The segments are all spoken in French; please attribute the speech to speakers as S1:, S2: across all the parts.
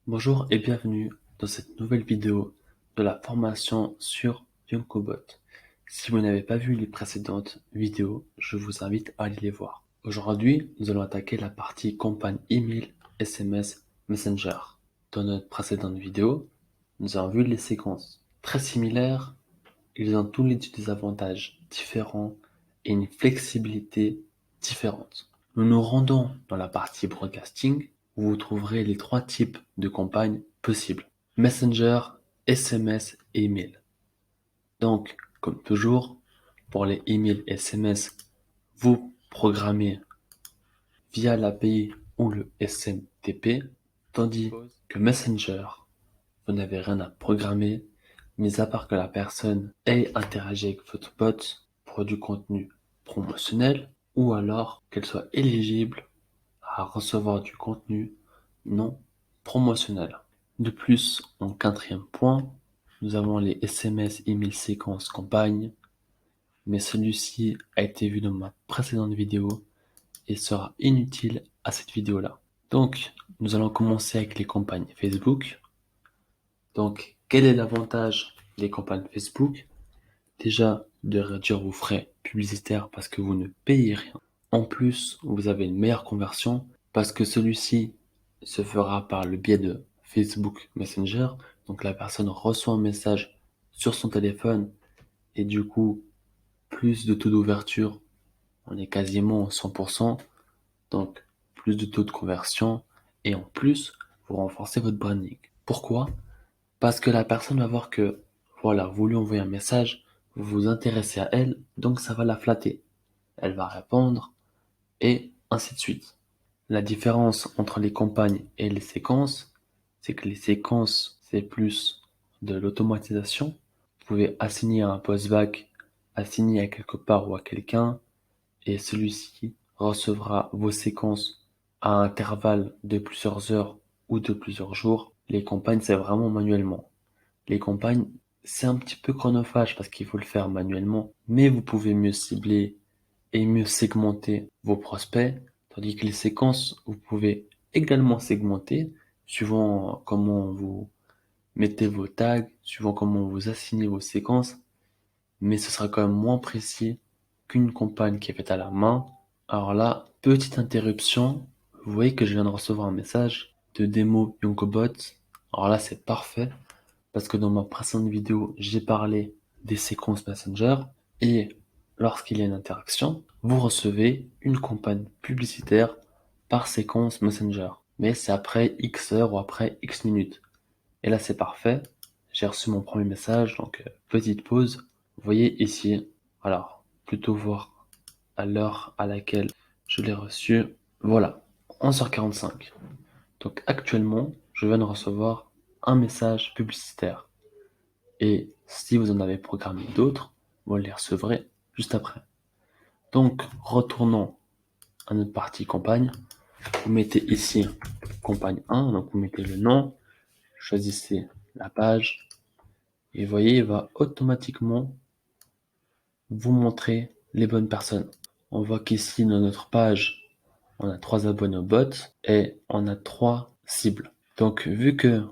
S1: Bonjour et bienvenue dans cette nouvelle vidéo de la formation sur Yonkobot. Si vous n'avez pas vu les précédentes vidéos, je vous invite à aller les voir. Aujourd'hui, nous allons attaquer la partie campagne email, SMS, Messenger. Dans notre précédente vidéo, nous avons vu les séquences très similaires. Ils ont tous les des avantages différents et une flexibilité différente. Nous nous rendons dans la partie broadcasting où vous trouverez les 3 types de campagnes possibles. Messenger, SMS et email. Donc, comme toujours, pour les emails et SMS, vous programmez via l'API ou le SMTP, tandis que Messenger, vous n'avez rien à programmer, mis à part que la personne ait interagi avec votre bot pour du contenu promotionnel ou alors qu'elle soit éligible à recevoir du contenu non promotionnel. De plus, en 4e point, nous avons les SMS email séquences campagne, mais celui-ci a été vu dans ma précédente vidéo et sera inutile à cette vidéo-là. Donc, nous allons commencer avec les campagnes Facebook. Donc, quel est l'avantage des campagnes Facebook? Déjà, de réduire vos frais publicitaires parce que vous ne payez rien. En plus, vous avez une meilleure conversion parce que celui-ci se fera par le biais de Facebook Messenger. Donc, la personne reçoit un message sur son téléphone et du coup, plus de taux d'ouverture. On est quasiment 100%. Donc, plus de taux de conversion et en plus, vous renforcez votre branding. Pourquoi? Parce que la personne va voir que, voilà, vous lui envoyez un message, vous vous intéressez à elle, donc ça va la flatter. Elle va répondre, et ainsi de suite. La différence entre les campagnes et les séquences, c'est que les séquences, c'est plus de l'automatisation. Vous pouvez assigner un postback, assigner à quelque part ou à quelqu'un, et celui-ci recevra vos séquences à intervalles de plusieurs heures ou de plusieurs jours. Les campagnes, c'est vraiment manuellement. Les campagnes, c'est un petit peu chronophage parce qu'il faut le faire manuellement, mais vous pouvez mieux cibler et mieux segmenter vos prospects, tandis que les séquences, vous pouvez également segmenter suivant comment vous mettez vos tags, suivant comment vous assignez vos séquences, mais ce sera quand même moins précis qu'une campagne qui est faite à la main. Alors là, petite interruption, vous voyez que je viens de recevoir un message de démo Yonkobot. Alors là, c'est parfait parce que dans ma précédente vidéo, j'ai parlé des séquences Messenger et lorsqu'il y a une interaction, vous recevez une campagne publicitaire par séquence Messenger. Mais c'est après X heures ou après X minutes. Et là, c'est parfait. J'ai reçu mon premier message, donc petite pause. Vous voyez ici, alors, plutôt voir à l'heure à laquelle je l'ai reçu. Voilà, 11h45. Donc actuellement, je viens de recevoir un message publicitaire. Et si vous en avez programmé d'autres, vous les recevrez juste après. Donc, retournons à notre partie campagne. Vous mettez ici campagne 1, donc vous mettez le nom, choisissez la page, et vous voyez, il va automatiquement vous montrer les bonnes personnes. On voit qu'ici, dans notre page, on a 3 abonnés au bot et on a 3 cibles. Donc, vu que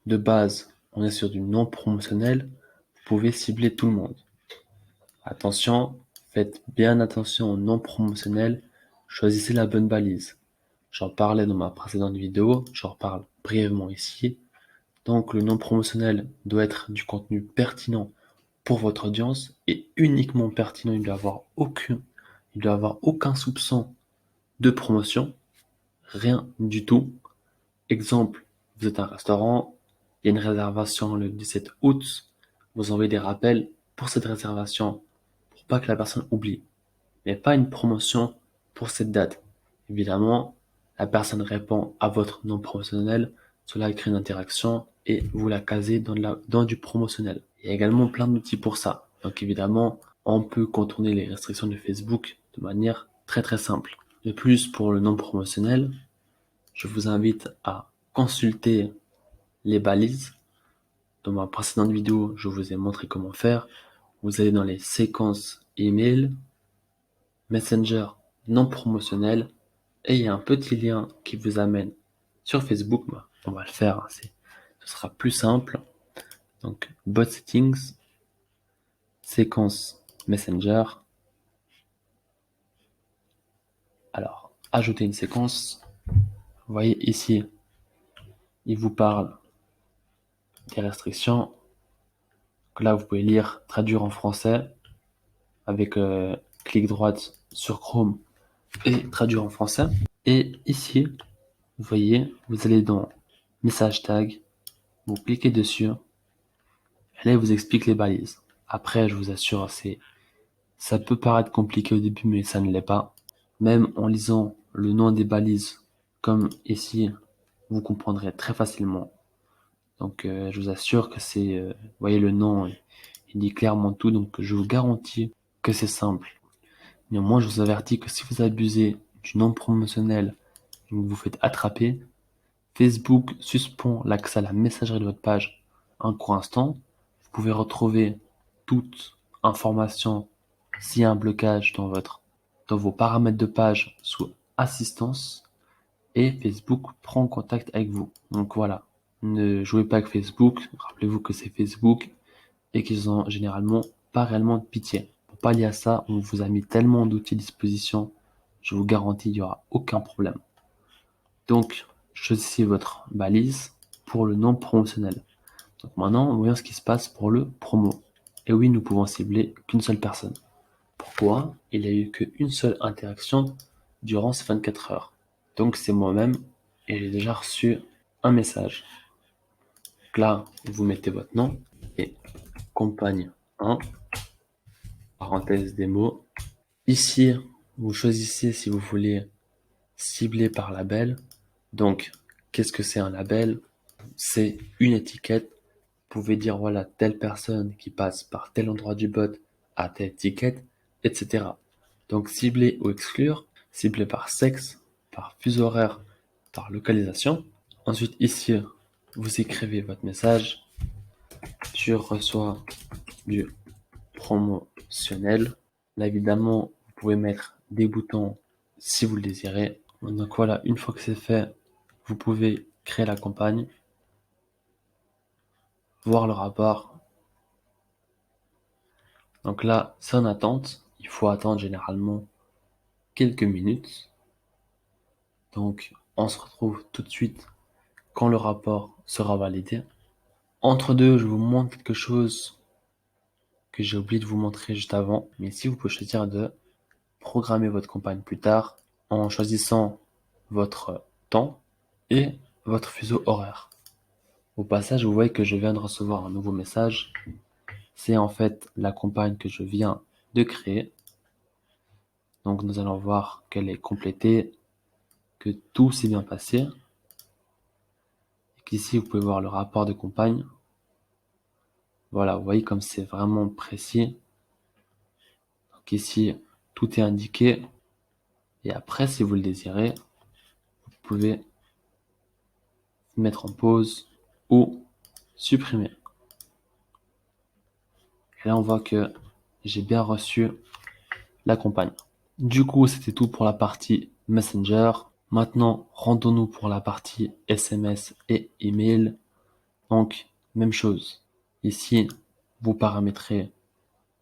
S1: de base, on est sur du non promotionnel, vous pouvez cibler tout le monde. Attention, faites bien attention au non promotionnel, choisissez la bonne balise. J'en parlais dans ma précédente vidéo, j'en reparle brièvement ici. Donc le non promotionnel doit être du contenu pertinent pour votre audience et uniquement pertinent, il doit avoir aucun soupçon de promotion, rien du tout. Exemple, vous êtes un restaurant, il y a une réservation le 17 août, vous envoyez des rappels pour cette réservation pour pas que la personne oublie, mais pas une promotion pour cette date. Évidemment, la personne répond à votre non promotionnel, cela crée une interaction et vous la casez dans du promotionnel. Il y a également plein d'outils pour ça. Donc évidemment, on peut contourner les restrictions de Facebook de manière très très simple. De plus, pour le non promotionnel, je vous invite à consulter les balises. Dans ma précédente vidéo, je vous ai montré comment faire. Vous allez dans les séquences email, Messenger non promotionnel, et il y a un petit lien qui vous amène sur Facebook. On va le faire, hein, ce sera plus simple. Donc, bot settings, séquence Messenger. Alors, ajouter une séquence. Vous voyez ici, il vous parle des restrictions. Donc là, vous pouvez lire, traduire en français avec clic droite sur Chrome et traduire en français. Et ici, vous voyez, vous allez dans message tag, vous cliquez dessus, et là, il vous explique les balises. Après, je vous assure, ça peut paraître compliqué au début, mais ça ne l'est pas. Même en lisant le nom des balises, comme ici, vous comprendrez très facilement. Donc, je vous assure que vous voyez le nom, il dit clairement tout, donc je vous garantis que c'est simple. Néanmoins, je vous avertis que si vous abusez du nom promotionnel et que vous vous faites attraper, Facebook suspend l'accès à la messagerie de votre page un court instant. Vous pouvez retrouver toute information s'il y a un blocage dans vos paramètres de page sous assistance et Facebook prend contact avec vous. Donc voilà, ne jouez pas avec Facebook. Rappelez-vous que c'est Facebook et qu'ils ont généralement pas réellement de pitié. Pour pallier à ça, on vous a mis tellement d'outils à disposition, je vous garantis, il n'y aura aucun problème. Donc, choisissez votre balise pour le nom promotionnel. Donc maintenant, voyons ce qui se passe pour le promo. Et oui, nous pouvons cibler qu'une seule personne. Pourquoi? Il n'y a eu qu'une seule interaction durant ces 24 heures. Donc c'est moi-même et j'ai déjà reçu un message. Donc là, vous mettez votre nom et compagne 1, parenthèse des mots. Ici, vous choisissez si vous voulez cibler par label. Donc, qu'est-ce que c'est un label? C'est une étiquette. Vous pouvez dire, voilà, telle personne qui passe par tel endroit du bot a telle étiquette, etc. Donc, cibler ou exclure, cibler par sexe, par fuseau horaire, par localisation. Ensuite, ici, vous écrivez votre message. Je reçois du promotionnel. Là, évidemment, vous pouvez mettre des boutons si vous le désirez. Donc voilà, une fois que c'est fait, vous pouvez créer la campagne, voir le rapport. Donc là, c'est en attente. Il faut attendre généralement quelques minutes. Donc, on se retrouve tout de suite quand le rapport sera validé. Entre deux, je vous montre quelque chose que j'ai oublié de vous montrer juste avant. Mais ici, vous pouvez choisir de programmer votre campagne plus tard en choisissant votre temps et votre fuseau horaire. Au passage, vous voyez que je viens de recevoir un nouveau message. C'est en fait la campagne que je viens de créer. Donc nous allons voir qu'elle est complétée, que tout s'est bien passé. Et qu'ici, vous pouvez voir le rapport de campagne. Voilà, vous voyez comme c'est vraiment précis. Donc ici, tout est indiqué. Et après, si vous le désirez, vous pouvez mettre en pause ou supprimer. Et là, on voit que j'ai bien reçu la campagne. Du coup, c'était tout pour la partie Messenger. Maintenant, rendons-nous pour la partie SMS et email. Donc, même chose. Ici, vous paramétrez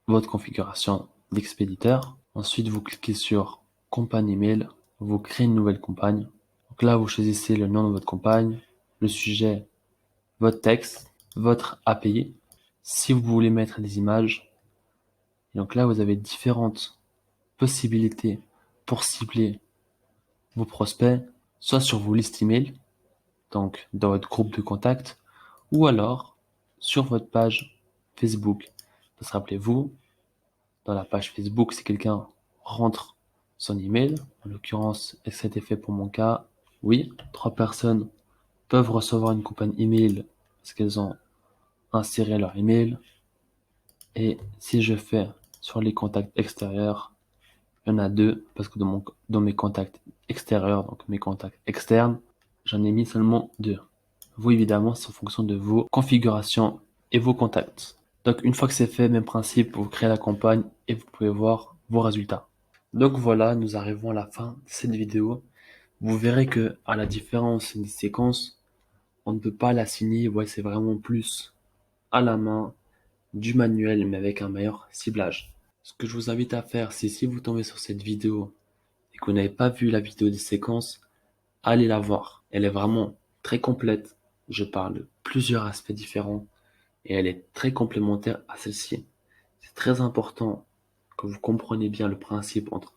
S1: votre configuration d'expéditeur. Ensuite, vous cliquez sur campagne email. Vous créez une nouvelle campagne. Donc là, vous choisissez le nom de votre campagne, le sujet, votre texte, votre API. Si vous voulez mettre des images, et donc là, vous avez différentes possibilités pour cibler vos prospects, soit sur vos listes email, donc dans votre groupe de contacts, ou alors sur votre page Facebook. Parce que rappelez-vous, dans la page Facebook, si quelqu'un rentre son email, en l'occurrence, est-ce que c'était fait pour mon cas? Oui, 3 personnes peuvent recevoir une campagne email parce qu'elles ont inséré leur email. Et si je fais sur les contacts extérieurs, il y en a 2 parce que dans mes contacts extérieurs, donc mes contacts externes, j'en ai mis seulement 2. Vous, évidemment, c'est en fonction de vos configurations et vos contacts. Donc, une fois que c'est fait, même principe, vous créez la campagne et vous pouvez voir vos résultats. Donc voilà, nous arrivons à la fin de cette vidéo. Vous verrez que, à la différence des séquences, on ne peut pas l'assigner. Ouais, c'est vraiment plus à la main, du manuel, mais avec un meilleur ciblage. Ce que je vous invite à faire, c'est si vous tombez sur cette vidéo et que vous n'avez pas vu la vidéo des séquences, allez la voir. Elle est vraiment très complète. Je parle de plusieurs aspects différents et elle est très complémentaire à celle-ci. C'est très important que vous compreniez bien le principe entre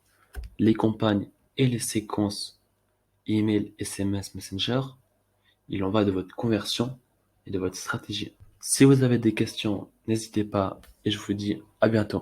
S1: les campagnes et les séquences email, SMS, Messenger. Il en va de votre conversion et de votre stratégie. Si vous avez des questions, n'hésitez pas et je vous dis à bientôt.